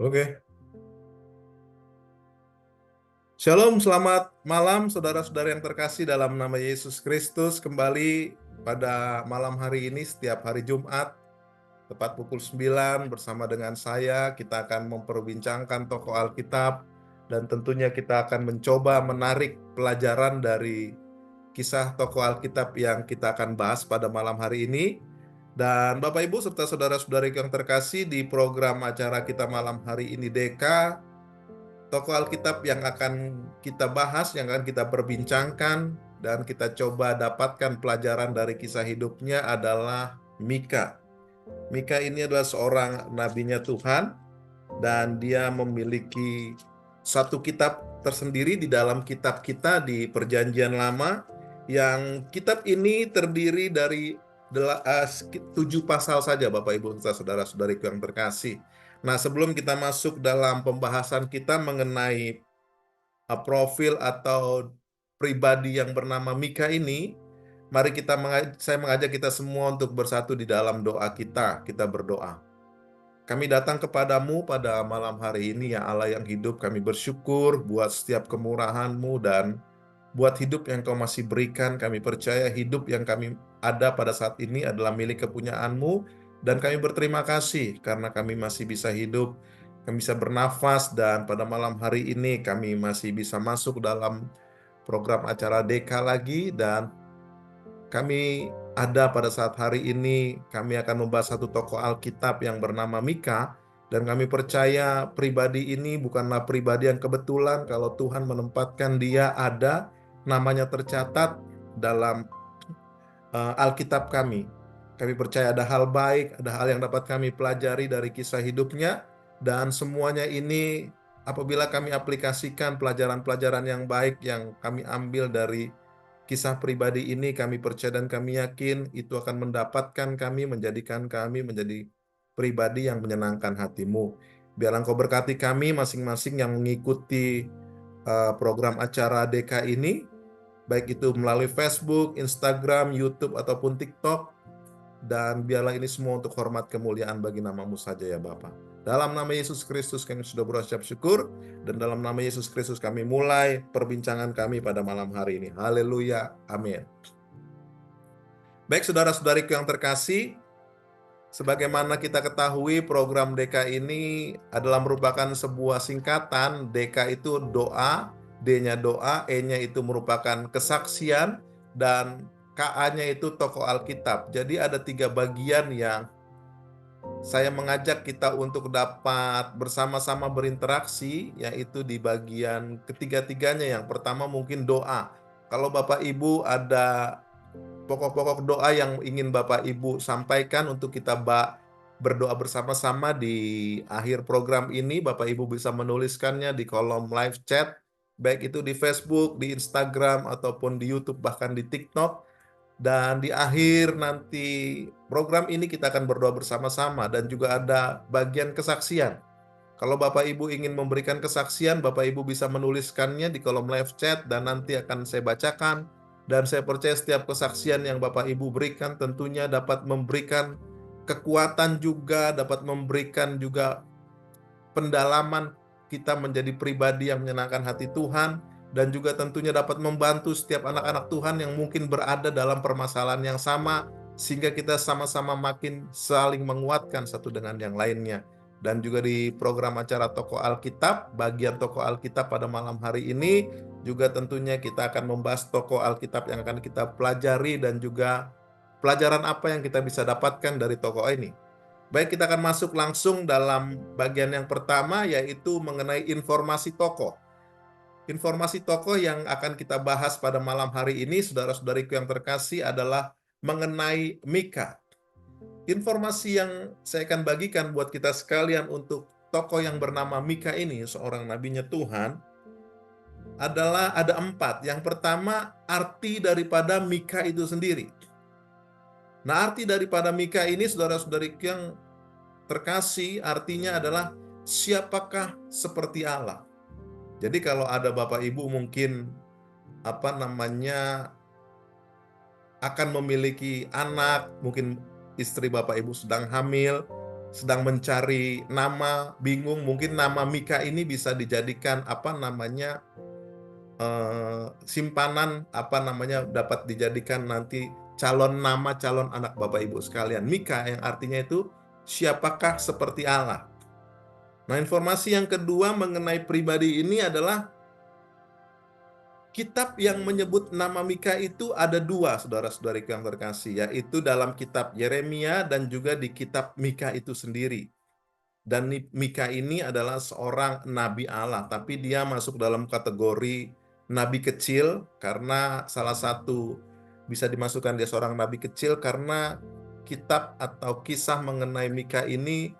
Oke. Shalom, selamat malam saudara-saudara yang terkasih dalam nama Yesus Kristus. Kembali pada malam hari ini setiap hari Jumat tepat pukul 9 bersama dengan saya kita akan memperbincangkan tokoh Alkitab dan tentunya kita akan mencoba menarik pelajaran dari kisah tokoh Alkitab yang kita akan bahas pada malam hari ini. Dan Bapak Ibu serta saudara-saudari yang terkasih, di program acara kita malam hari ini Deka, tokoh Alkitab yang akan kita bahas, yang akan kita perbincangkan, dan kita coba dapatkan pelajaran dari kisah hidupnya adalah Mika. Mika ini adalah seorang nabinya Tuhan, dan dia memiliki satu kitab tersendiri di dalam kitab kita di Perjanjian Lama, yang kitab ini terdiri dari 7 pasal saja, Bapak Ibu saudara-saudariku yang terkasih. Nah, sebelum kita masuk dalam pembahasan kita mengenai profil atau pribadi yang bernama Mika ini, mari saya mengajak kita semua untuk bersatu di dalam doa kita. Kita berdoa. Kami datang kepadamu pada malam hari ini, ya Allah yang hidup. Kami bersyukur buat setiap kemurahan-Mu dan buat hidup yang Kau masih berikan. Kami percaya hidup yang kami ada pada saat ini adalah milik kepunyaan-Mu, dan kami berterima kasih karena kami masih bisa hidup, kami bisa bernafas, dan pada malam hari ini kami masih bisa masuk dalam program acara Deka lagi, dan kami ada pada saat hari ini. Kami akan membahas satu tokoh Alkitab yang bernama Mika, dan kami percaya pribadi ini bukanlah pribadi yang kebetulan. Kalau Tuhan menempatkan dia ada, namanya tercatat dalam Alkitab kami. Kami percaya ada hal baik, ada hal yang dapat kami pelajari dari kisah hidupnya, dan semuanya ini apabila kami aplikasikan pelajaran-pelajaran yang baik yang kami ambil dari kisah pribadi ini, kami percaya dan kami yakin itu akan mendapatkan kami, menjadikan kami menjadi pribadi yang menyenangkan hati-Mu. Biar Engkau berkati kami masing-masing yang mengikuti program acara DK ini, baik itu melalui Facebook, Instagram, YouTube, ataupun TikTok. Dan biarlah ini semua untuk hormat kemuliaan bagi nama-Mu saja ya Bapa. Dalam nama Yesus Kristus kami sudah berucap syukur, dan dalam nama Yesus Kristus kami mulai perbincangan kami pada malam hari ini. Haleluya, amin. Baik saudara-saudariku yang terkasih, sebagaimana kita ketahui program DK ini adalah merupakan sebuah singkatan. DK itu doa, D-nya doa, E-nya itu merupakan kesaksian, dan KA-nya itu tokoh Alkitab. Jadi ada 3 bagian yang saya mengajak kita untuk dapat bersama-sama berinteraksi, yaitu di bagian ketiga-tiganya. Yang pertama mungkin doa. Kalau Bapak Ibu ada pokok-pokok doa yang ingin Bapak Ibu sampaikan untuk kita berdoa bersama-sama di akhir program ini, Bapak Ibu bisa menuliskannya di kolom live chat, baik itu di Facebook, di Instagram, ataupun di YouTube, bahkan di TikTok. Dan di akhir nanti program ini kita akan berdoa bersama-sama, dan juga ada bagian kesaksian. Kalau Bapak Ibu ingin memberikan kesaksian, Bapak Ibu bisa menuliskannya di kolom live chat dan nanti akan saya bacakan. Dan saya percaya setiap kesaksian yang Bapak Ibu berikan tentunya dapat memberikan kekuatan juga, dapat memberikan juga pendalaman kita menjadi pribadi yang menyenangkan hati Tuhan, dan juga tentunya dapat membantu setiap anak-anak Tuhan yang mungkin berada dalam permasalahan yang sama, sehingga kita sama-sama makin saling menguatkan satu dengan yang lainnya. Dan juga di program acara Tokoh Alkitab, bagian Tokoh Alkitab pada malam hari ini, juga tentunya kita akan membahas tokoh Alkitab yang akan kita pelajari, dan juga pelajaran apa yang kita bisa dapatkan dari tokoh ini. Baik, kita akan masuk langsung dalam bagian yang pertama, yaitu mengenai informasi tokoh. Informasi tokoh yang akan kita bahas pada malam hari ini, saudara-saudariku yang terkasih, adalah mengenai Mika. Informasi yang saya akan bagikan buat kita sekalian untuk tokoh yang bernama Mika ini, seorang nabinya Tuhan, adalah ada 4. Yang pertama, arti daripada Mika itu sendiri. Nah, arti daripada Mika ini, saudara-saudariku yang terkasih, artinya adalah siapakah seperti Allah. Jadi kalau ada Bapak Ibu mungkin akan memiliki anak, mungkin istri Bapak Ibu sedang hamil, sedang mencari nama, bingung, mungkin nama Mika ini bisa dijadikan simpanan, dapat dijadikan nanti calon nama, calon anak Bapak Ibu sekalian. Mika yang artinya itu siapakah seperti Allah. Nah, informasi yang kedua mengenai pribadi ini adalah kitab yang menyebut nama Mika itu ada dua, saudara-saudariku yang terkasih, yaitu dalam kitab Yeremia dan juga di kitab Mika itu sendiri. Dan Mika ini adalah seorang nabi Allah, tapi dia masuk dalam kategori nabi kecil karena salah satu bisa dimasukkan dia seorang nabi kecil karena kitab atau kisah mengenai Mika ini,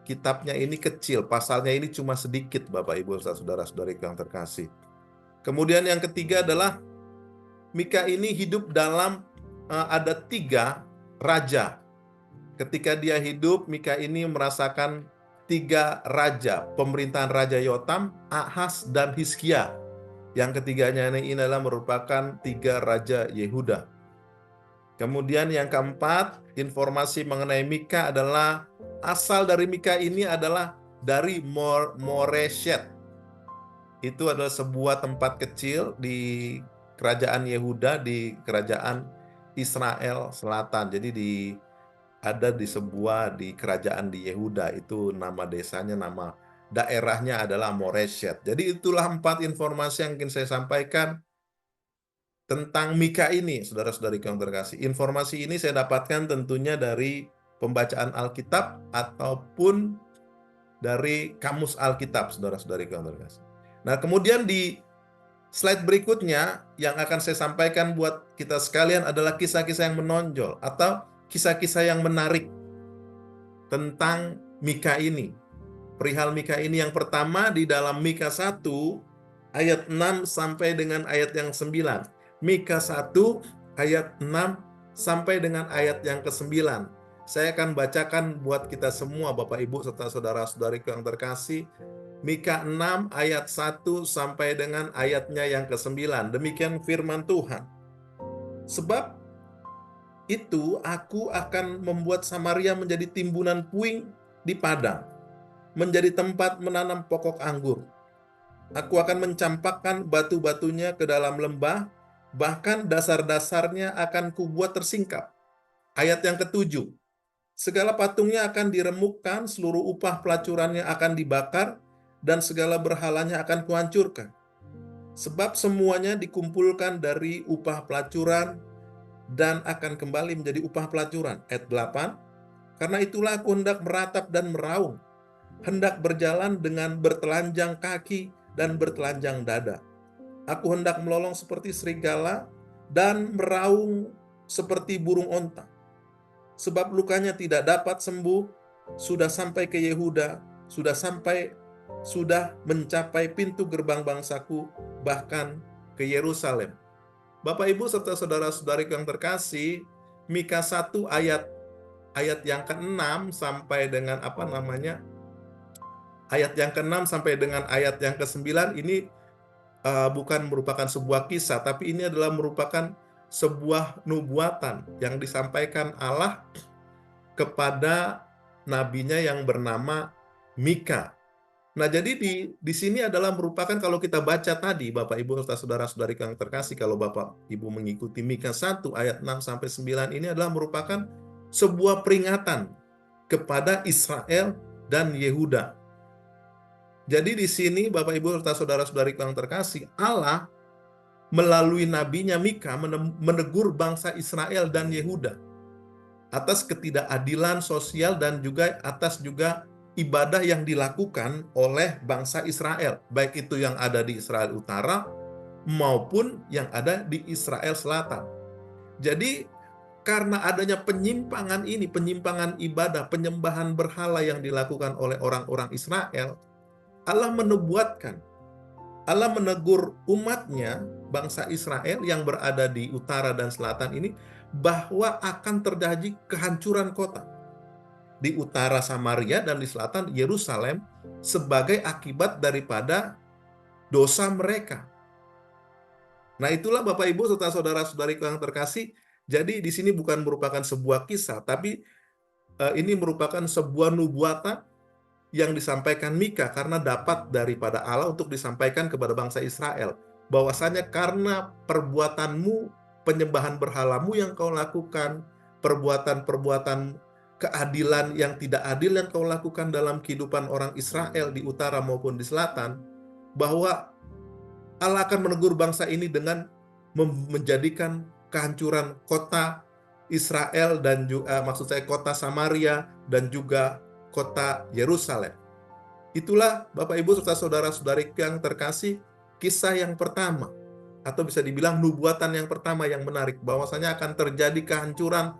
kitabnya ini kecil, pasalnya ini cuma sedikit, Bapak Ibu saudara-saudariku yang terkasih. Kemudian yang ketiga adalah Mika ini hidup dalam ada 3 raja. Ketika dia hidup, Mika ini merasakan 3 raja, pemerintahan Raja Yotam, Ahaz, dan Hizkia. Yang ketiganya ini adalah merupakan 3 raja Yehuda. Kemudian yang keempat, informasi mengenai Mika adalah asal dari Mika ini adalah dari Moreshet. Itu adalah sebuah tempat kecil di kerajaan Yehuda, di kerajaan Israel Selatan. Jadi ada di kerajaan di Yehuda, itu nama desanya, nama daerahnya adalah Moreshet. Jadi itulah 4 informasi yang ingin saya sampaikan tentang Mika ini, saudara-saudari yang terkasih. Informasi ini saya dapatkan tentunya dari pembacaan Alkitab ataupun dari kamus Alkitab, saudara-saudari yang terkasih. Nah, kemudian di slide berikutnya yang akan saya sampaikan buat kita sekalian adalah kisah-kisah yang menonjol atau kisah-kisah yang menarik tentang Mika ini. Perihal Mika ini yang pertama di dalam Mika 1 ayat 6 sampai dengan ayat yang 9. Mika 1 ayat 6 sampai dengan ayat yang ke-9. Saya akan bacakan buat kita semua, Bapak Ibu serta saudara-saudariku yang terkasih. Mika 6 ayat 1 sampai dengan ayatnya yang ke-9. Demikian firman Tuhan. Sebab itu aku akan membuat Samaria menjadi timbunan puing di padang, menjadi tempat menanam pokok anggur. Aku akan mencampakkan batu-batunya ke dalam lembah, bahkan dasar-dasarnya akan kubuat tersingkap. Ayat yang ke-7. Segala patungnya akan diremukkan, seluruh upah pelacurannya akan dibakar, dan segala berhalanya akan kuhancurkan. Sebab semuanya dikumpulkan dari upah pelacuran dan akan kembali menjadi upah pelacuran. Ayat 8. Karena itulah aku hendak meratap dan meraung, hendak berjalan dengan bertelanjang kaki dan bertelanjang dada. Aku hendak melolong seperti serigala dan meraung seperti burung onta. Sebab lukanya tidak dapat sembuh, sudah sampai ke Yehuda, sudah mencapai pintu gerbang bangsaku, bahkan ke Yerusalem. Bapak Ibu serta saudara-saudari yang terkasih, Mika 1 ayat yang ke-6 sampai dengan ayat yang ke-6 sampai dengan ayat yang ke-9 ini bukan merupakan sebuah kisah, tapi ini adalah merupakan sebuah nubuatan yang disampaikan Allah kepada nabinya yang bernama Mika. Nah, jadi di sini adalah merupakan, kalau kita baca tadi, Bapak Ibu serta saudara-saudari yang terkasih, kalau Bapak Ibu mengikuti Mika 1 ayat 6 sampai 9 ini adalah merupakan sebuah peringatan kepada Israel dan Yehuda. Jadi di sini Bapak Ibu serta saudara-saudari yang terkasih, Allah melalui nabinya Mika menegur bangsa Israel dan Yehuda atas ketidakadilan sosial dan juga atas ibadah yang dilakukan oleh bangsa Israel, baik itu yang ada di Israel Utara maupun yang ada di Israel Selatan. Jadi karena adanya penyimpangan ini, penyimpangan ibadah, penyembahan berhala yang dilakukan oleh orang-orang Israel, Allah menubuatkan, Allah menegur umatnya, bangsa Israel yang berada di utara dan selatan ini, bahwa akan terjadi kehancuran kota. Di utara Samaria dan di selatan Yerusalem sebagai akibat daripada dosa mereka. Nah, itulah Bapak Ibu serta saudara-saudari yang terkasih. Jadi di sini bukan merupakan sebuah kisah, tapi ini merupakan sebuah nubuatan yang disampaikan Mika karena dapat daripada Allah untuk disampaikan kepada bangsa Israel. Bahwasanya karena perbuatanmu, penyembahan berhalamu yang kau lakukan, perbuatan-perbuatan keadilan yang tidak adil yang kau lakukan dalam kehidupan orang Israel di utara maupun di selatan, bahwa Allah akan menegur bangsa ini dengan menjadikan kehancuran kota Israel dan juga maksud saya kota Samaria dan juga kota Yerusalem. Itulah Bapak Ibu serta saudara-saudari yang terkasih, kisah yang pertama atau bisa dibilang nubuatan yang pertama yang menarik, bahwasanya akan terjadi kehancuran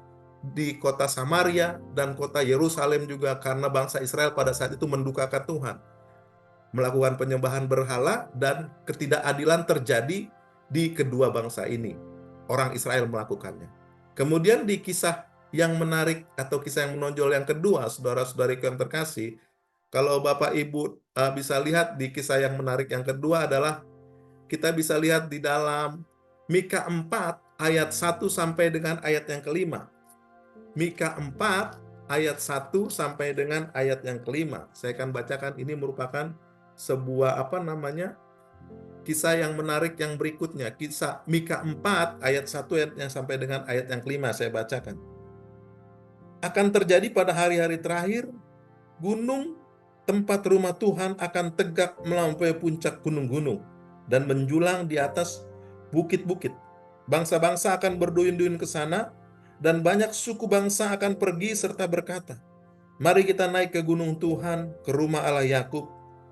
di kota Samaria dan kota Yerusalem juga karena bangsa Israel pada saat itu mendukakan Tuhan, melakukan penyembahan berhala, dan ketidakadilan terjadi di kedua bangsa ini. Orang Israel melakukannya. Kemudian di kisah yang menarik atau kisah yang menonjol yang kedua, saudara-saudari yang terkasih, kalau Bapak Ibu bisa lihat di kisah yang menarik yang kedua adalah kita bisa lihat di dalam Mika 4 ayat 1 sampai dengan ayat yang kelima. Mika 4 ayat 1 sampai dengan ayat yang kelima. Saya akan bacakan, ini merupakan sebuah kisah yang menarik yang berikutnya. Kisah Mika 4 ayat 1 yang sampai dengan ayat yang kelima saya bacakan. Akan terjadi pada hari-hari terakhir, gunung tempat rumah Tuhan akan tegak melampaui puncak gunung-gunung dan menjulang di atas bukit-bukit. Bangsa-bangsa akan berduyun-duyun ke sana, dan banyak suku bangsa akan pergi serta berkata, "Mari kita naik ke gunung Tuhan, ke rumah Allah Yakub,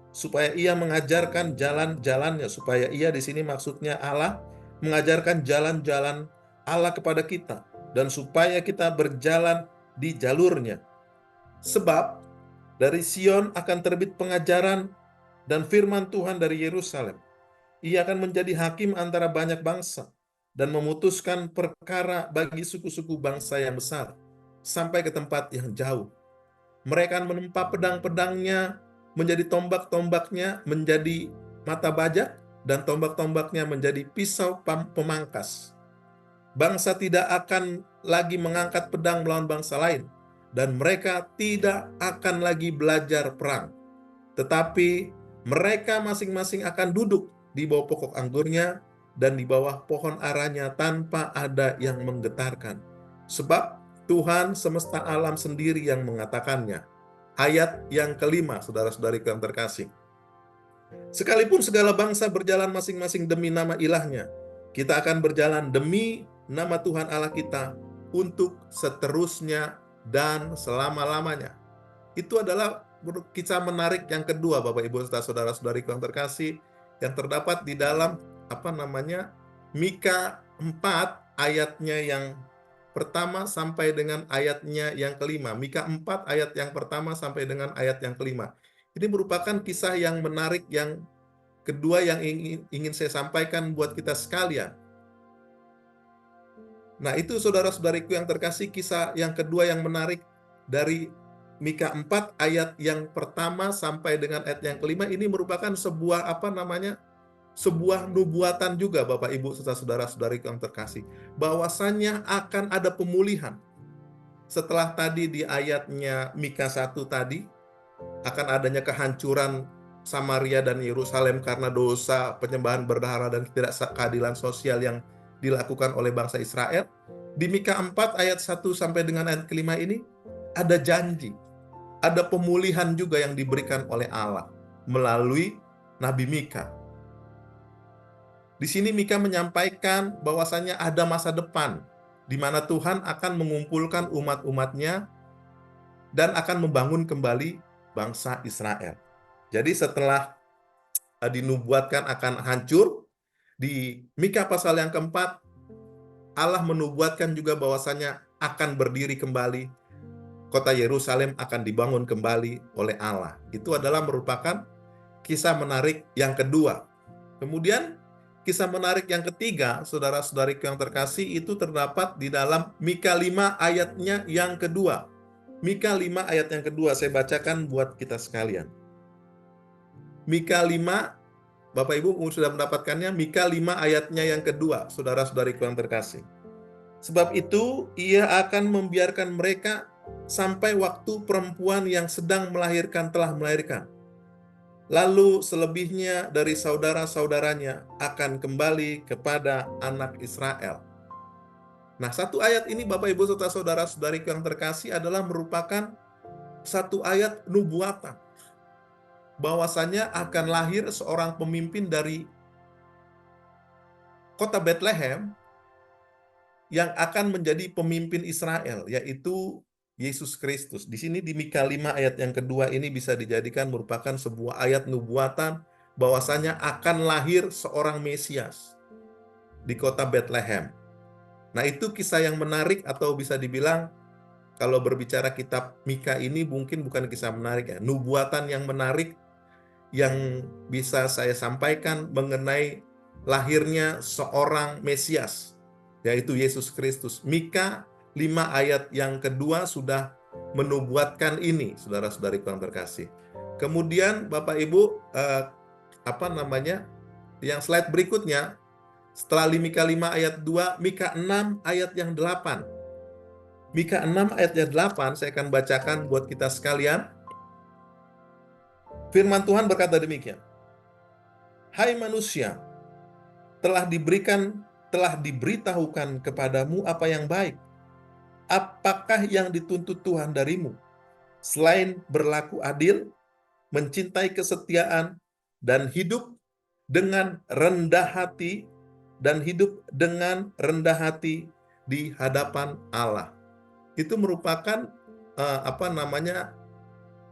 supaya ia mengajarkan jalan-jalannya." Supaya ia di sini maksudnya Allah mengajarkan jalan-jalan Allah kepada kita, dan supaya kita berjalan di jalurnya. Sebab dari Sion akan terbit pengajaran dan firman Tuhan dari Yerusalem. Ia akan menjadi hakim antara banyak bangsa dan memutuskan perkara bagi suku-suku bangsa yang besar sampai ke tempat yang jauh. Mereka akan menempa pedang-pedangnya menjadi tombak-tombaknya menjadi mata bajak, dan tombak-tombaknya menjadi pisau pemangkas. Bangsa tidak akan lagi mengangkat pedang melawan bangsa lain, dan mereka tidak akan lagi belajar perang. Tetapi mereka masing-masing akan duduk di bawah pokok anggurnya dan di bawah pohon aranya tanpa ada yang menggetarkan. Sebab Tuhan semesta alam sendiri yang mengatakannya. Ayat yang kelima, saudara-saudari yang terkasih. Sekalipun segala bangsa berjalan masing-masing demi nama ilahnya, kita akan berjalan demi nama Tuhan Allah kita untuk seterusnya dan selama-lamanya. Itu adalah kisah menarik yang kedua, Bapak Ibu serta saudara-saudari yang terkasih, yang terdapat di dalam Mika 4 ayatnya yang pertama sampai dengan ayatnya yang kelima. Mika 4 ayat yang pertama sampai dengan ayat yang kelima. Ini merupakan kisah yang menarik yang kedua yang ingin saya sampaikan buat kita sekalian. Nah, itu saudara-saudariku yang terkasih, kisah yang kedua yang menarik dari Mika 4 ayat yang pertama sampai dengan ayat yang kelima. Ini merupakan sebuah sebuah nubuatan juga, Bapak Ibu serta saudara-saudari yang terkasih, bahwasannya akan ada pemulihan. Setelah tadi di ayatnya Mika 1 tadi, akan adanya kehancuran Samaria dan Yerusalem karena dosa penyembahan berhala dan ketidakadilan sosial yang dilakukan oleh bangsa Israel. Di Mika 4 ayat 1 sampai dengan ayat kelima ini ada janji, ada pemulihan juga yang diberikan oleh Allah melalui Nabi Mika. Di sini Mika menyampaikan bahwasannya ada masa depan di mana Tuhan akan mengumpulkan umat-umatnya dan akan membangun kembali bangsa Israel. Jadi setelah dinubuatkan akan hancur, di Mika pasal yang keempat, Allah menubuatkan juga bahwasannya akan berdiri kembali, kota Yerusalem akan dibangun kembali oleh Allah. Itu adalah merupakan kisah menarik yang kedua. Kemudian kisah menarik yang ketiga, saudara-saudariku yang terkasih, itu terdapat di dalam Mika 5 ayatnya yang kedua. Mika 5 ayat yang kedua, saya bacakan buat kita sekalian. Mika 5, Bapak Ibu sudah mendapatkannya, Mika 5 ayatnya yang kedua, saudara-saudariku yang terkasih. Sebab itu ia akan membiarkan mereka sampai waktu perempuan yang sedang melahirkan telah melahirkan. Lalu selebihnya dari saudara-saudaranya akan kembali kepada anak Israel. Nah, satu ayat ini Bapak Ibu serta saudara-saudariku yang terkasih adalah merupakan satu ayat nubuatan. Bahwasanya akan lahir seorang pemimpin dari kota Bethlehem yang akan menjadi pemimpin Israel, yaitu Yesus Kristus. Di sini di Mika 5 ayat yang kedua ini bisa dijadikan merupakan sebuah ayat nubuatan bahwasanya akan lahir seorang Mesias di kota Bethlehem. Nah, itu kisah yang menarik, atau bisa dibilang kalau berbicara kitab Mika ini mungkin bukan kisah menarik ya, nubuatan yang menarik yang bisa saya sampaikan mengenai lahirnya seorang Mesias, yaitu Yesus Kristus. Mika 5 ayat yang kedua sudah menubuatkan ini, saudara-saudariku yang terkasih. Kemudian Bapak Ibu, yang slide berikutnya, setelah Mika 5 ayat 2, Mika 6 ayat yang 8. Mika 6 ayat yang 8, saya akan bacakan buat kita sekalian. Firman Tuhan berkata demikian. Hai manusia, telah diberitahukan kepadamu apa yang baik. Apakah yang dituntut Tuhan darimu? Selain berlaku adil, mencintai kesetiaan, dan hidup dengan rendah hati, di hadapan Allah. Itu merupakan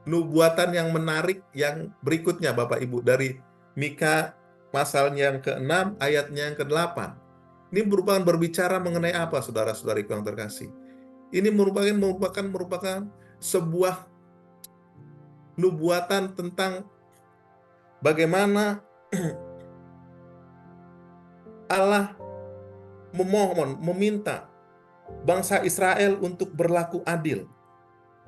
nubuatan yang menarik yang berikutnya Bapak Ibu, dari Mika pasalnya yang ke-6 ayatnya yang ke-8. Ini merupakan berbicara mengenai apa, saudara-saudariku yang terkasih? Ini merupakan sebuah nubuatan tentang bagaimana Allah meminta bangsa Israel untuk berlaku adil,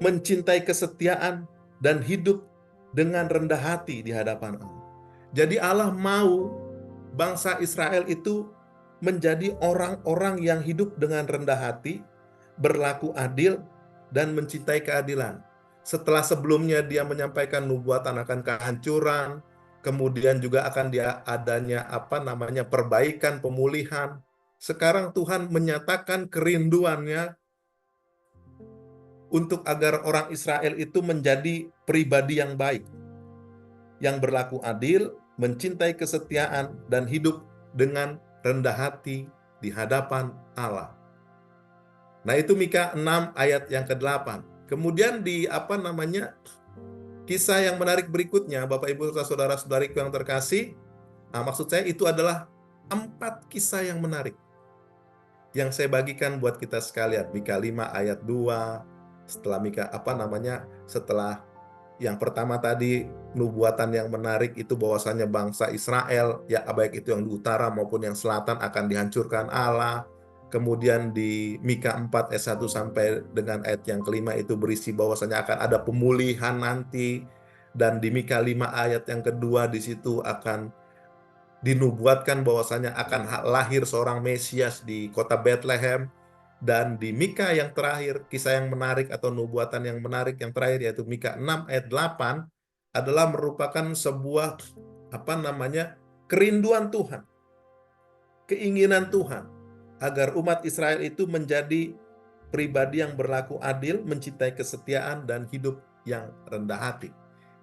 mencintai kesetiaan, dan hidup dengan rendah hati di hadapan Allah. Jadi Allah mau bangsa Israel itu menjadi orang-orang yang hidup dengan rendah hati, berlaku adil, dan mencintai keadilan. Setelah sebelumnya dia menyampaikan nubuatan akan kehancuran, kemudian juga akan adanya perbaikan, pemulihan. Sekarang Tuhan menyatakan kerinduannya untuk agar orang Israel itu menjadi pribadi yang baik, yang berlaku adil, mencintai kesetiaan, dan hidup dengan rendah hati di hadapan Allah. Nah, itu Mika 6 ayat yang ke-8. Kemudian di kisah yang menarik berikutnya, Bapak Ibu serta saudara-saudariku yang terkasih, maksud saya itu adalah 4 kisah yang menarik yang saya bagikan buat kita sekalian. Mika 5 ayat 2, setelah setelah yang pertama tadi, nubuatan yang menarik itu bahwasanya bangsa Israel, ya baik itu yang di utara maupun yang selatan, akan dihancurkan Allah. Kemudian di Mika 4 ayat 1 sampai dengan ayat yang kelima itu berisi bahwasanya akan ada pemulihan nanti. Dan di Mika 5 ayat yang kedua di situ akan dinubuatkan bahwasanya akan lahir seorang Mesias di kota Bethlehem. Dan di Mika yang terakhir, kisah yang menarik atau nubuatan yang menarik yang terakhir, yaitu Mika 6 ayat 8, adalah merupakan sebuah kerinduan Tuhan, keinginan Tuhan agar umat Israel itu menjadi pribadi yang berlaku adil, mencintai kesetiaan, dan hidup yang rendah hati.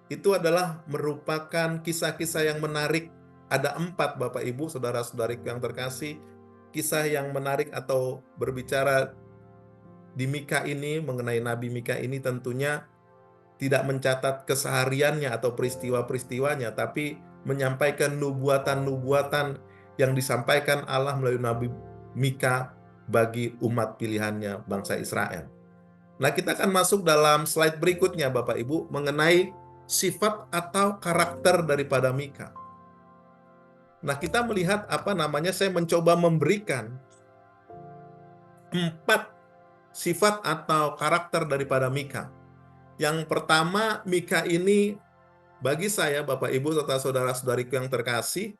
Itu adalah merupakan kisah-kisah yang menarik. Ada 4 Bapak Ibu, saudara-saudariku yang terkasih, kisah yang menarik atau berbicara di Mika ini, mengenai Nabi Mika ini tentunya tidak mencatat kesehariannya atau peristiwa-peristiwanya, tapi menyampaikan nubuatan-nubuatan yang disampaikan Allah melalui Nabi Mika bagi umat pilihannya, bangsa Israel. Nah, kita akan masuk dalam slide berikutnya Bapak Ibu, mengenai sifat atau karakter daripada Mika. Nah, kita melihat saya mencoba memberikan 4 sifat atau karakter daripada Mika. Yang pertama, Mika ini bagi saya, Bapak Ibu serta saudara-saudariku yang terkasih,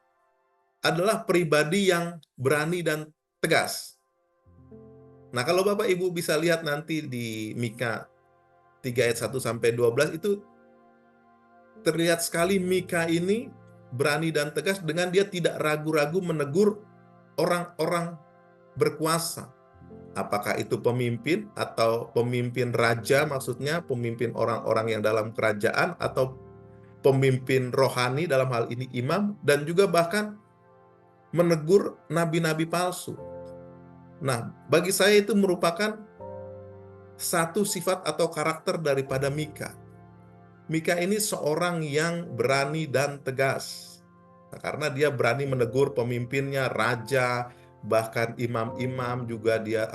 adalah pribadi yang berani dan tegas. Nah, kalau Bapak Ibu bisa lihat nanti di Mika 3 ayat 1 sampai 12 itu terlihat sekali Mika ini berani dan tegas dengan dia tidak ragu-ragu menegur orang-orang berkuasa. Apakah itu pemimpin atau pemimpin raja, maksudnya pemimpin orang-orang yang dalam kerajaan, atau pemimpin rohani, dalam hal ini imam, dan juga bahkan menegur nabi-nabi palsu. Nah, bagi saya itu merupakan satu sifat atau karakter daripada Mika. Mika ini seorang yang berani dan tegas. Nah, karena dia berani menegur pemimpinnya, raja, bahkan imam-imam juga dia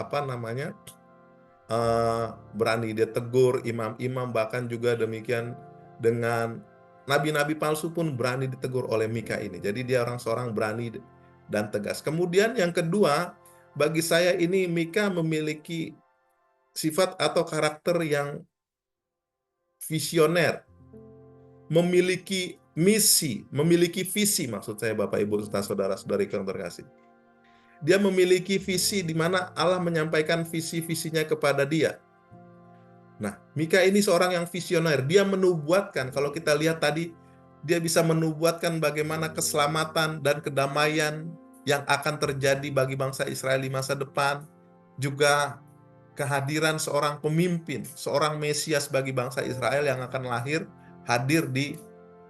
berani dia tegur imam-imam, bahkan juga demikian dengan nabi-nabi palsu pun berani ditegur oleh Mika ini. Jadi dia seorang berani dan tegas. Kemudian yang kedua, bagi saya ini Mika memiliki sifat atau karakter yang visioner, memiliki misi, memiliki visi, maksud saya Bapak Ibu serta saudara-saudari yang terkasih. Dia memiliki visi di mana Allah menyampaikan visi-visinya kepada dia. Nah, Mika ini seorang yang visioner. Dia menubuatkan, kalau kita lihat tadi, dia bisa menubuatkan bagaimana keselamatan dan kedamaian yang akan terjadi bagi bangsa Israel di masa depan. Juga kehadiran seorang pemimpin, seorang Mesias bagi bangsa Israel yang akan hadir di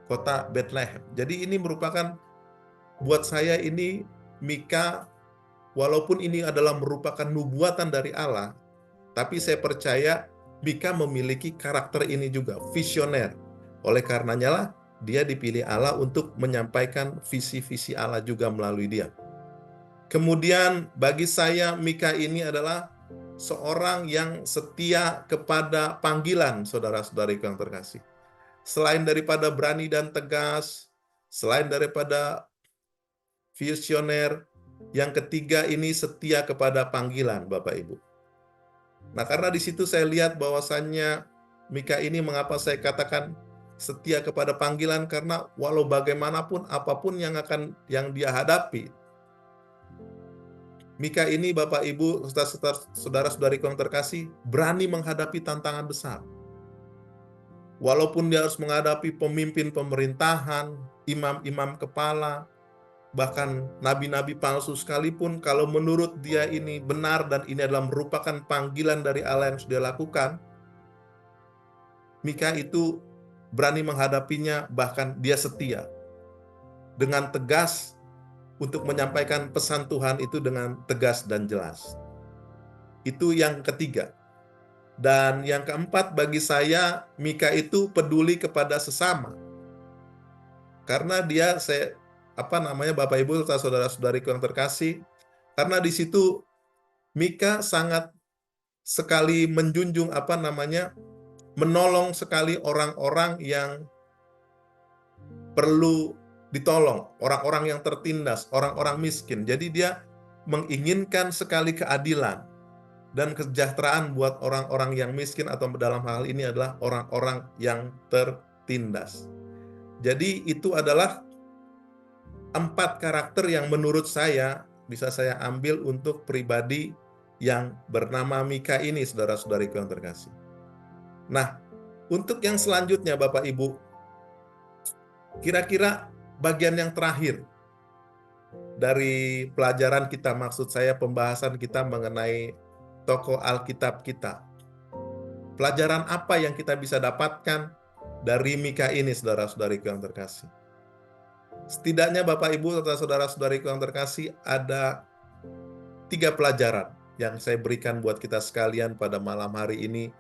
kota Bethlehem. Jadi ini merupakan, buat saya ini, Mika, walaupun ini adalah merupakan nubuatan dari Allah, tapi saya percaya Mika memiliki karakter ini juga, visioner. Oleh karenanya lah, dia dipilih Allah untuk menyampaikan visi-visi Allah juga melalui dia. Kemudian bagi saya Mika ini adalah seorang yang setia kepada panggilan, saudara-saudari yang terkasih. Selain daripada berani dan tegas, selain daripada visioner, yang ketiga ini setia kepada panggilan, Bapak Ibu. Nah, karena di situ saya lihat bahwasannya Mika ini, mengapa saya katakan setia kepada panggilan, karena walau bagaimanapun apapun yang dia hadapi, Mika ini, Bapak Ibu, saudara-saudari yang terkasih, berani menghadapi tantangan besar. Walaupun dia harus menghadapi pemimpin pemerintahan, imam-imam kepala, bahkan nabi-nabi palsu sekalipun, kalau menurut dia ini benar dan ini adalah merupakan panggilan dari Allah yang sudah lakukan, Mika itu berani menghadapinya, bahkan dia setia dengan tegas untuk menyampaikan pesan Tuhan itu dengan tegas dan jelas. Itu yang ketiga. Dan yang keempat, bagi saya Mika itu peduli kepada sesama. Karena dia Bapak Ibu saudara-saudari yang terkasih, karena di situ Mika sangat sekali menjunjung menolong sekali orang-orang yang perlu ditolong, orang-orang yang tertindas, orang-orang miskin. Jadi dia menginginkan sekali keadilan dan kesejahteraan buat orang-orang yang miskin, atau dalam hal ini adalah orang-orang yang tertindas. Jadi itu adalah 4 karakter yang menurut saya bisa saya ambil untuk pribadi yang bernama Mika ini, saudara-saudari yang terkasih. Nah, untuk yang selanjutnya Bapak Ibu, kira-kira bagian yang terakhir dari pelajaran kita, maksud saya pembahasan kita mengenai tokoh Alkitab kita. Pelajaran apa yang kita bisa dapatkan dari Mika ini, saudara-saudari yang terkasih? Setidaknya Bapak Ibu serta saudara-saudari yang terkasih, ada 3 pelajaran yang saya berikan buat kita sekalian pada malam hari ini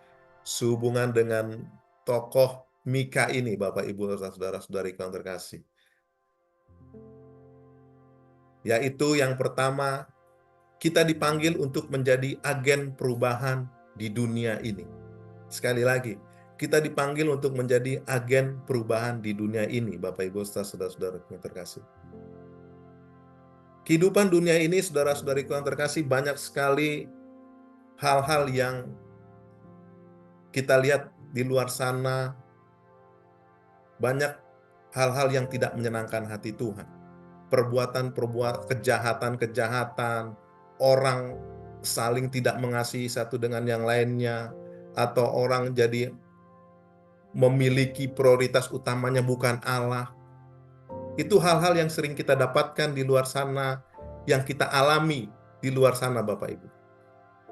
sehubungan dengan tokoh Mika ini, Bapak Ibu serta saudara-saudari yang terkasih. Yaitu yang pertama, kita dipanggil untuk menjadi agen perubahan di dunia ini. Sekali lagi, kita dipanggil untuk menjadi agen perubahan di dunia ini, Bapak Ibu saudara-saudara yang terkasih. Kehidupan dunia ini, saudara-saudari yang terkasih, banyak sekali hal-hal yang kita lihat di luar sana, banyak hal-hal yang tidak menyenangkan hati Tuhan. Perbuatan-perbuatan kejahatan-kejahatan, orang saling tidak mengasihi satu dengan yang lainnya, atau orang jadi memiliki prioritas utamanya bukan Allah. Itu hal-hal yang sering kita dapatkan di luar sana, yang kita alami di luar sana, Bapak Ibu.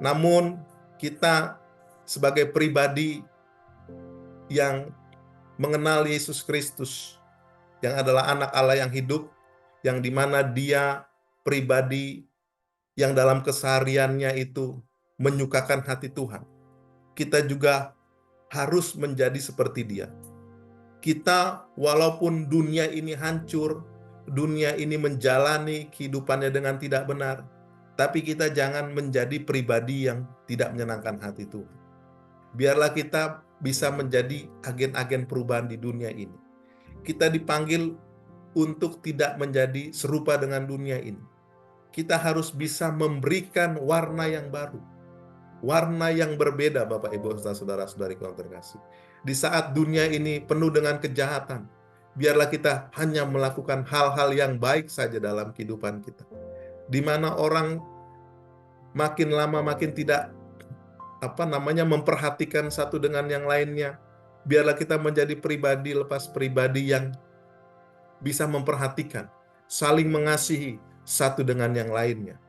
Namun, kita sebagai pribadi yang mengenal Yesus Kristus, yang adalah anak Allah yang hidup, yang dimana Dia pribadi yang dalam kesehariannya itu menyukakan hati Tuhan. Kita juga harus menjadi seperti Dia. Kita walaupun dunia ini hancur, dunia ini menjalani kehidupannya dengan tidak benar, tapi kita jangan menjadi pribadi yang tidak menyenangkan hati Tuhan. Biarlah kita bisa menjadi agen-agen perubahan di dunia ini. Kita dipanggil untuk tidak menjadi serupa dengan dunia ini. Kita harus bisa memberikan warna yang baru, warna yang berbeda, Bapak Ibu saudara-saudariku yang terkasih. Di saat dunia ini penuh dengan kejahatan, biarlah kita hanya melakukan hal-hal yang baik saja dalam kehidupan kita. Di mana orang makin lama makin tidak memperhatikan satu dengan yang lainnya. Biarlah kita menjadi pribadi lepas pribadi yang bisa memperhatikan, saling mengasihi satu dengan yang lainnya.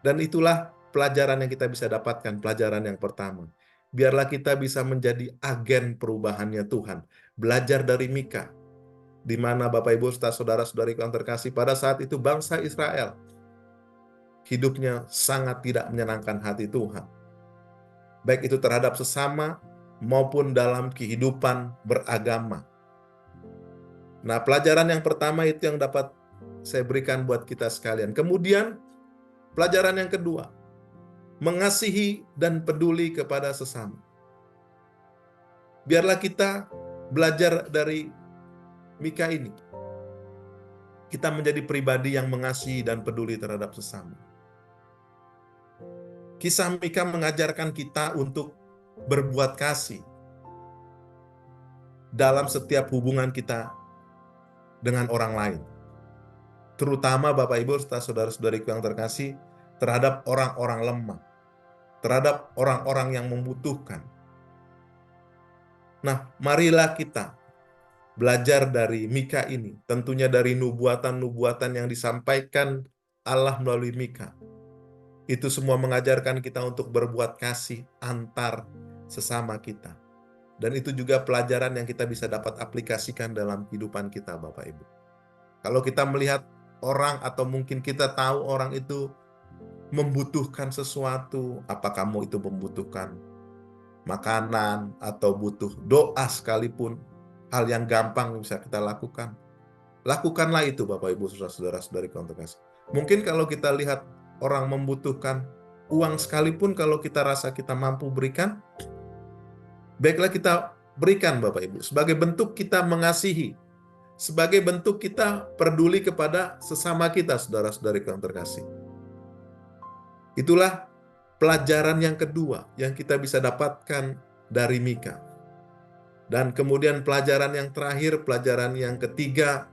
Dan itulah pelajaran yang kita bisa dapatkan, pelajaran yang pertama. Biarlah kita bisa menjadi agen perubahannya Tuhan. Belajar dari Mika, di mana Bapak Ibu saudara-saudari yang terkasih, pada saat itu bangsa Israel hidupnya sangat tidak menyenangkan hati Tuhan. Baik itu terhadap sesama maupun dalam kehidupan beragama. Nah, pelajaran yang pertama itu yang dapat saya berikan buat kita sekalian. Kemudian, pelajaran yang kedua, mengasihi dan peduli kepada sesama. Biarlah kita belajar dari Mika ini. Kita menjadi pribadi yang mengasihi dan peduli terhadap sesama. Kisah Mika mengajarkan kita untuk berbuat kasih dalam setiap hubungan kita dengan orang lain. Terutama Bapak Ibu saudara-saudariku yang terkasih, terhadap orang-orang lemah, terhadap orang-orang yang membutuhkan. Nah, marilah kita belajar dari Mika ini, tentunya dari nubuatan-nubuatan yang disampaikan Allah melalui Mika. Itu semua mengajarkan kita untuk berbuat kasih antar sesama kita. Dan itu juga pelajaran yang kita bisa dapat aplikasikan dalam kehidupan kita, Bapak Ibu. Kalau kita melihat orang atau mungkin kita tahu orang itu membutuhkan sesuatu, apa kamu itu membutuhkan makanan atau butuh doa sekalipun, hal yang gampang bisa kita lakukan. Lakukanlah itu Bapak Ibu saudara-saudari yang terkasih. Mungkin kalau kita lihat orang membutuhkan uang sekalipun, kalau kita rasa kita mampu berikan, baiklah kita berikan Bapak Ibu. Sebagai bentuk kita mengasihi, sebagai bentuk kita peduli kepada sesama kita, saudara-saudari yang terkasih. Itulah pelajaran yang kedua yang kita bisa dapatkan dari Mika. Dan kemudian pelajaran yang terakhir, pelajaran yang ketiga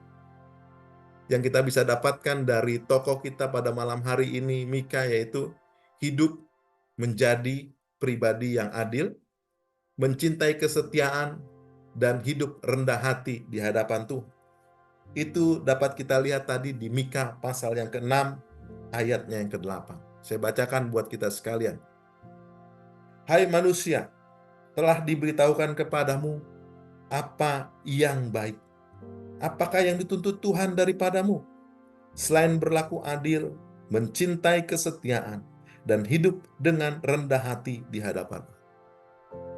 yang kita bisa dapatkan dari tokoh kita pada malam hari ini, Mika, yaitu hidup menjadi pribadi yang adil, mencintai kesetiaan, dan hidup rendah hati di hadapan Tuhan. Itu dapat kita lihat tadi di Mika pasal yang ke-6, ayatnya yang ke-8. Saya bacakan buat kita sekalian. Hai manusia, telah diberitahukan kepadamu apa yang baik. Apakah yang dituntut Tuhan daripadamu? Selain berlaku adil, mencintai kesetiaan, dan hidup dengan rendah hati di hadapan.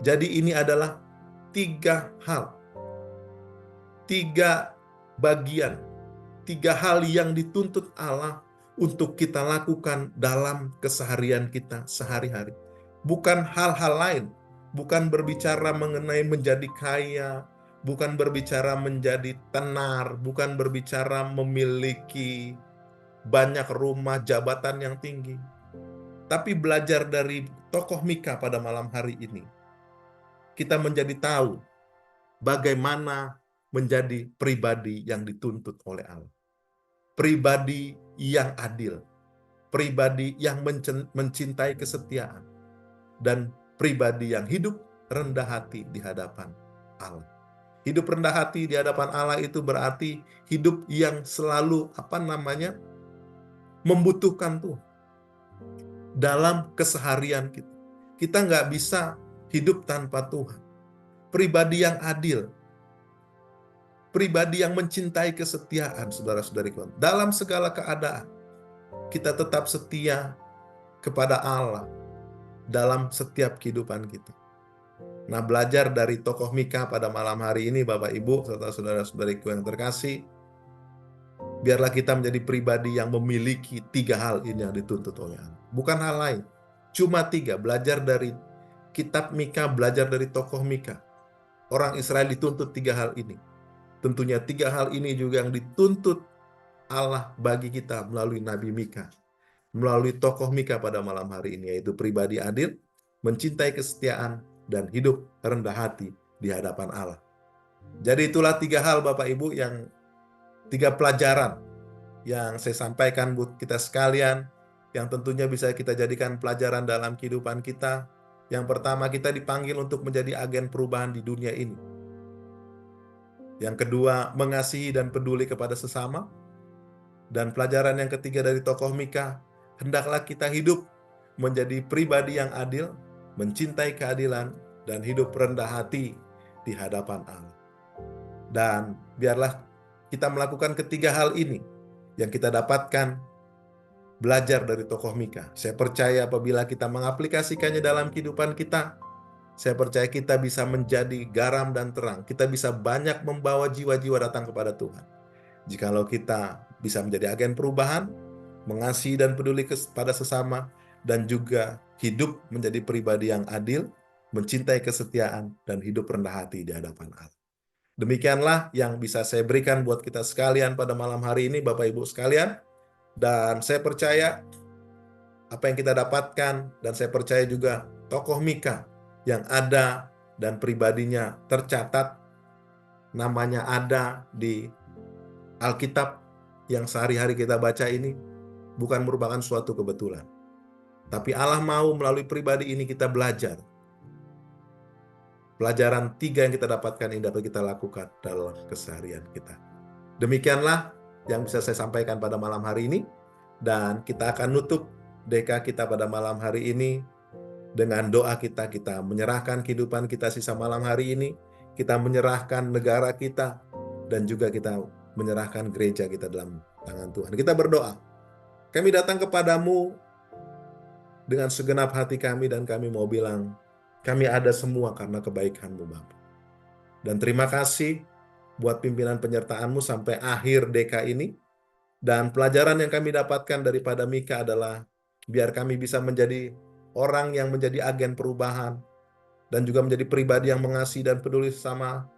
Jadi ini adalah 3 hal, 3 bagian, 3 hal yang dituntut Allah untuk kita lakukan dalam keseharian kita sehari-hari. Bukan hal-hal lain, bukan berbicara mengenai menjadi kaya, bukan berbicara menjadi tenar, bukan berbicara memiliki banyak rumah, jabatan yang tinggi. Tapi belajar dari tokoh Mika pada malam hari ini, kita menjadi tahu bagaimana menjadi pribadi yang dituntut oleh Allah. Pribadi yang adil, pribadi yang mencintai kesetiaan, dan pribadi yang hidup rendah hati di hadapan Allah. Hidup rendah hati di hadapan Allah itu berarti hidup yang selalu membutuhkan Tuhan dalam keseharian kita. Kita nggak bisa hidup tanpa Tuhan. Pribadi yang adil, pribadi yang mencintai kesetiaan, saudara-saudari kawan. Dalam segala keadaan, kita tetap setia kepada Allah dalam setiap kehidupan kita. Nah, belajar dari tokoh Mika pada malam hari ini, Bapak Ibu, serta saudara-saudariku yang terkasih, biarlah kita menjadi pribadi yang memiliki 3 hal ini yang dituntut oleh Allah. Bukan hal lain, cuma 3. Belajar dari kitab Mika, belajar dari tokoh Mika. Orang Israel dituntut 3 hal ini. Tentunya 3 hal ini juga yang dituntut Allah bagi kita melalui Nabi Mika, melalui tokoh Mika pada malam hari ini, yaitu pribadi adil, mencintai kesetiaan, dan hidup rendah hati di hadapan Allah. Jadi itulah 3 hal Bapak Ibu, yang 3 pelajaran yang saya sampaikan buat kita sekalian, yang tentunya bisa kita jadikan pelajaran dalam kehidupan kita. Yang pertama, kita dipanggil untuk menjadi agen perubahan di dunia ini. Yang kedua, mengasihi dan peduli kepada sesama. Dan pelajaran yang ketiga dari tokoh Mika, hendaklah kita hidup menjadi pribadi yang adil, mencintai keadilan, dan hidup rendah hati di hadapan Allah. Dan biarlah kita melakukan ketiga hal ini yang kita dapatkan belajar dari tokoh Mika. Saya percaya apabila kita mengaplikasikannya dalam kehidupan kita, saya percaya kita bisa menjadi garam dan terang. Kita bisa banyak membawa jiwa-jiwa datang kepada Tuhan. Jikalau kita bisa menjadi agen perubahan, mengasihi dan peduli kepada sesama, dan juga hidup menjadi pribadi yang adil, mencintai kesetiaan, dan hidup rendah hati di hadapan Allah. Demikianlah yang bisa saya berikan buat kita sekalian pada malam hari ini, Bapak Ibu sekalian. Dan saya percaya apa yang kita dapatkan, dan saya percaya juga tokoh Mika yang ada dan pribadinya tercatat, namanya ada di Alkitab yang sehari-hari kita baca ini, bukan merupakan suatu kebetulan. Tapi Allah mau melalui pribadi ini kita belajar. Pelajaran 3 yang kita dapatkan ini dapat kita lakukan dalam keseharian kita. Demikianlah yang bisa saya sampaikan pada malam hari ini. Dan kita akan nutup DK kita pada malam hari ini dengan doa kita. Kita menyerahkan kehidupan kita sisa malam hari ini. Kita menyerahkan negara kita. Dan juga kita menyerahkan gereja kita dalam tangan Tuhan. Kita berdoa. Kami datang kepadamu dengan segenap hati kami, dan kami mau bilang, kami ada semua karena kebaikan-Mu, Bapa. Dan terima kasih buat pimpinan penyertaan-Mu sampai akhir DK ini. Dan pelajaran yang kami dapatkan daripada Mika adalah biar kami bisa menjadi orang yang menjadi agen perubahan, dan juga menjadi pribadi yang mengasihi dan peduli sesama,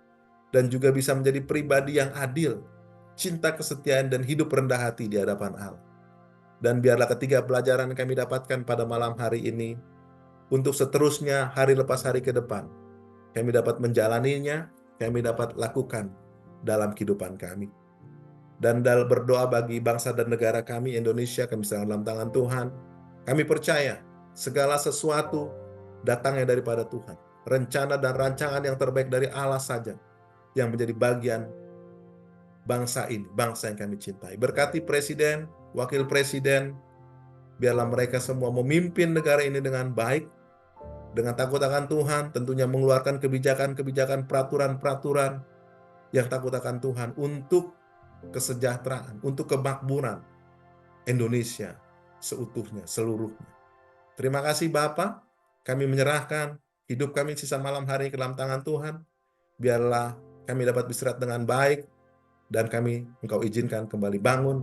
dan juga bisa menjadi pribadi yang adil, cinta kesetiaan, dan hidup rendah hati di hadapan Allah. Dan biarlah ketiga pelajaran yang kami dapatkan pada malam hari ini, untuk seterusnya hari lepas hari ke depan, kami dapat menjalaninya, kami dapat lakukan dalam kehidupan kami. Dan dalam berdoa bagi bangsa dan negara kami, Indonesia, kami serahkan dalam tangan Tuhan. Kami percaya segala sesuatu datangnya daripada Tuhan. Rencana dan rancangan yang terbaik dari Allah saja yang menjadi bagian bangsa ini, bangsa yang kami cintai. Berkati presiden, wakil presiden, biarlah mereka semua memimpin negara ini dengan baik, dengan takut akan Tuhan, tentunya mengeluarkan kebijakan-kebijakan, peraturan-peraturan yang takut akan Tuhan untuk kesejahteraan, untuk kemakmuran Indonesia seutuhnya, seluruhnya. Terima kasih Bapa, kami menyerahkan hidup kami sisa malam hari ke dalam tangan Tuhan. Biarlah kami dapat beristirahat dengan baik, dan kami Engkau izinkan kembali bangun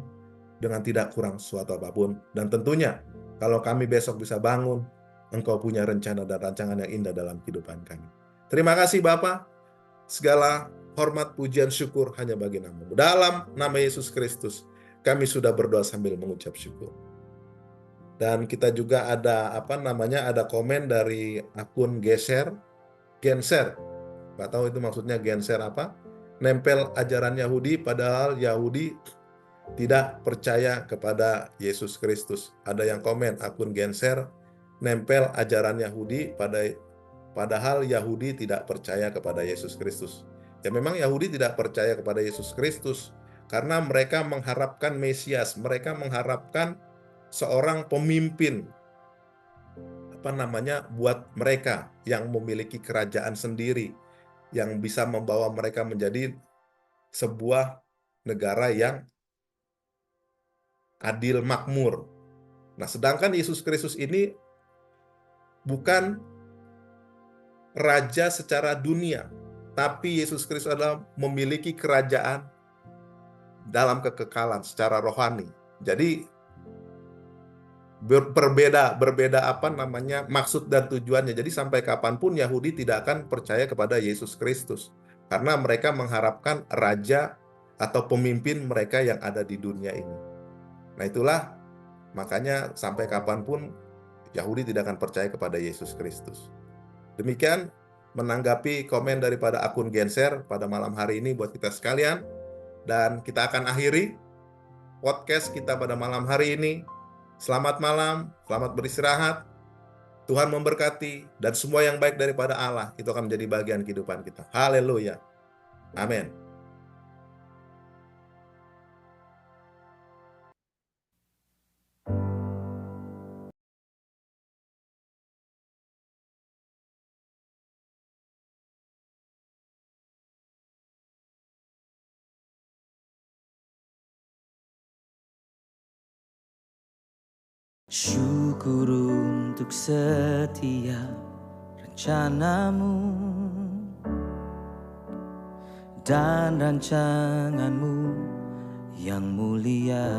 dengan tidak kurang suatu apapun. Dan tentunya kalau kami besok bisa bangun, Engkau punya rencana dan rancangan yang indah dalam kehidupan kami. Terima kasih Bapa, segala hormat, pujian, syukur hanya bagi nama-Mu. Dalam nama Yesus Kristus, kami sudah berdoa sambil mengucap syukur. Dan kita juga ada ada komen dari akun Genser. Nggak tahu itu maksudnya Genser apa. Nempel ajaran Yahudi, padahal Yahudi tidak percaya kepada Yesus Kristus. Ada yang komen akun Genser, nempel ajaran Yahudi padahal Yahudi tidak percaya kepada Yesus Kristus. Ya memang Yahudi tidak percaya kepada Yesus Kristus karena mereka mengharapkan Mesias, mereka mengharapkan seorang pemimpin buat mereka yang memiliki kerajaan sendiri, yang bisa membawa mereka menjadi sebuah negara yang adil makmur. Nah, sedangkan Yesus Kristus ini bukan raja secara dunia, tapi Yesus Kristus adalah memiliki kerajaan dalam kekekalan secara rohani. Jadi berbeda maksud dan tujuannya. Jadi sampai kapanpun Yahudi tidak akan percaya kepada Yesus Kristus karena mereka mengharapkan raja atau pemimpin mereka yang ada di dunia ini. Nah itulah makanya sampai kapanpun Yahudi tidak akan percaya kepada Yesus Kristus. Demikian menanggapi komen daripada akun Genser pada malam hari ini buat kita sekalian. Dan kita akan akhiri podcast kita pada malam hari ini. Selamat malam, selamat beristirahat. Tuhan memberkati, dan semua yang baik daripada Allah itu akan menjadi bagian kehidupan kita. Haleluya. Amin. Syukur untuk setiap rencanamu dan rancanganmu yang mulia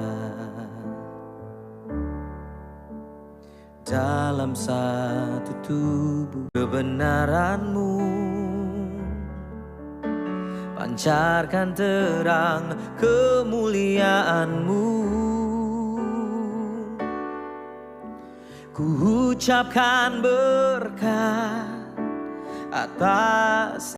dalam satu tubuh. Kebenaranmu pancarkan terang kemuliaanmu. Ku ucapkan berkat atas